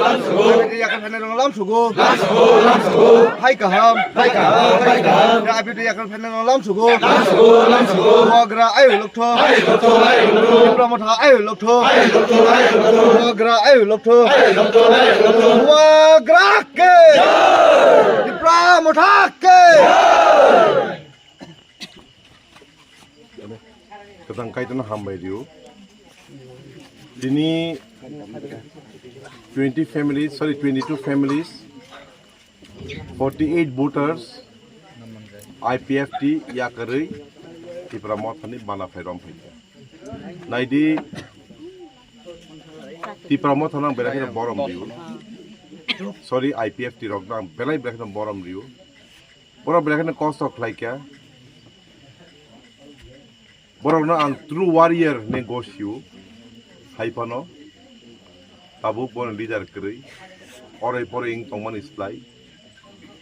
Abi yakan phen lam sugo. Hai kaham. Abi yakan phen lam sugo. Wagra ayu lokto. Pramotha ayu lokto. Wagra ayu lokto. Wagra ke. Pramotha ke. Ketang kaitan hambai diu. Ini 22 families, 48 voters, IPFT yakari di Pramot pani bana fairom pita. Naidi di Pramot hanang berakhir borom diu. Sorry IPFT rognang belai berakhir borom diu. Borom berakhir cost of like ya. Borom na ang true warrior negotiate. Haipano, tabu pun leader kiri, orang ing tongman isplai,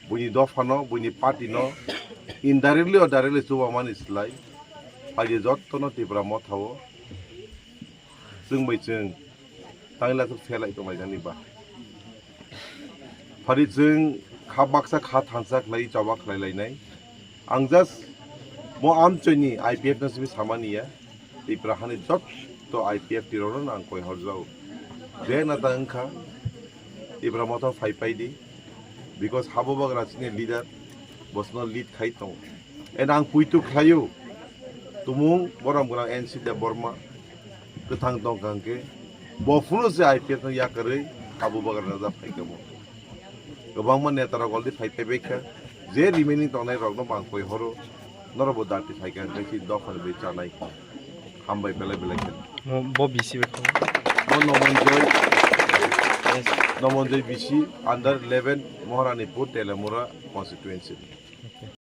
bunyi dofano, bunyi party no, indirectly or directly suwa man isplai, pagi jot tono tipra mot hawo, sung mai sung, tangla tu fela itu mai jani ba, pagi sung kabaksa hansak lagi cawak lagi nai, angjas, mo am cuni IPF nasi samani ya, tipra hani jot to IPF tirono nang koi horjau. Dia nata engka Ibramoto fai di because habo bagra sini leader bosno lead khai tong. En ang puitu khayu tumung boram guna NC de Burma ketang tong kangke bo fulo se IPF no yakare habo bagra nada fai kamo. Gabang man netara goldi fai beka je remaining tong nai rogno bang koi horo norobo dati fai kan kai dofan be chanai hambai bele ken. Bo BC betul. Nomonjoy BC under 11 Moharanipur Telamura constituency.